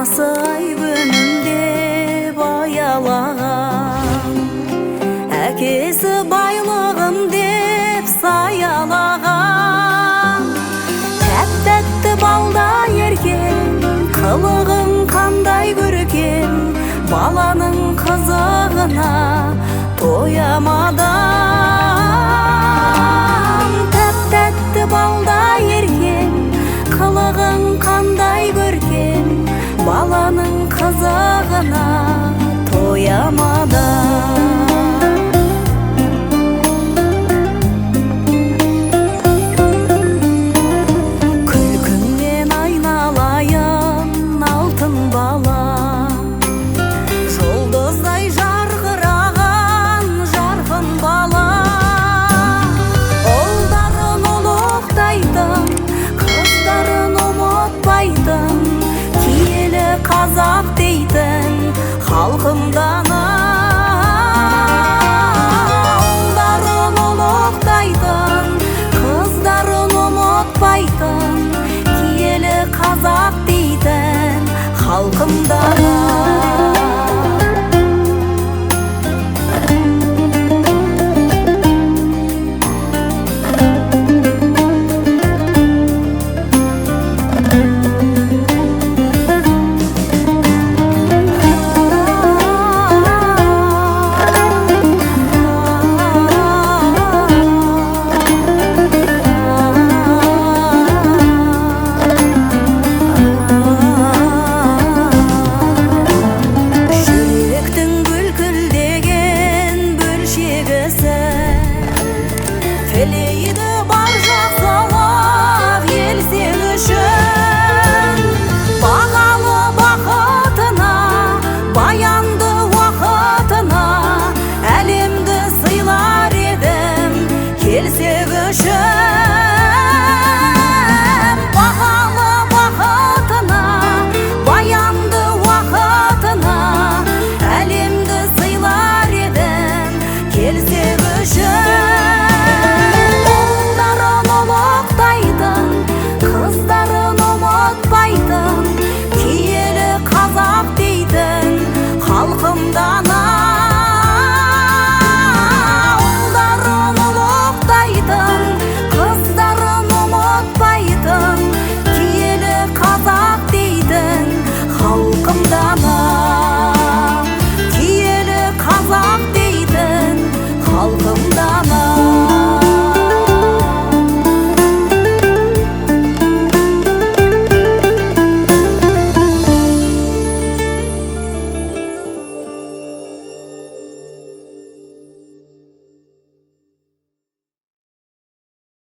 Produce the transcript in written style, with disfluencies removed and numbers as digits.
анасы ай күнінде баялаған, әкесі байлығым деп саялаған. Тәтті балда еркен, қылығың қандай көркем, баланың қызығына тоямадым. Тәтті балда еркен, қылығың қандай көркем, баланың қызығына тоямадым. Күлкіңнен айналайын алтын бала, жұлдыздай жарқыраған жарқын бала. Ұлдарын ұлықтайтын, қыздарын ұмытпайтын, киелі қазақ дейтін халқымданы. Ұлдарын ұлықтайтын, қыздарын ұмытпайтын, киелі қазақ дейтін халқымданы.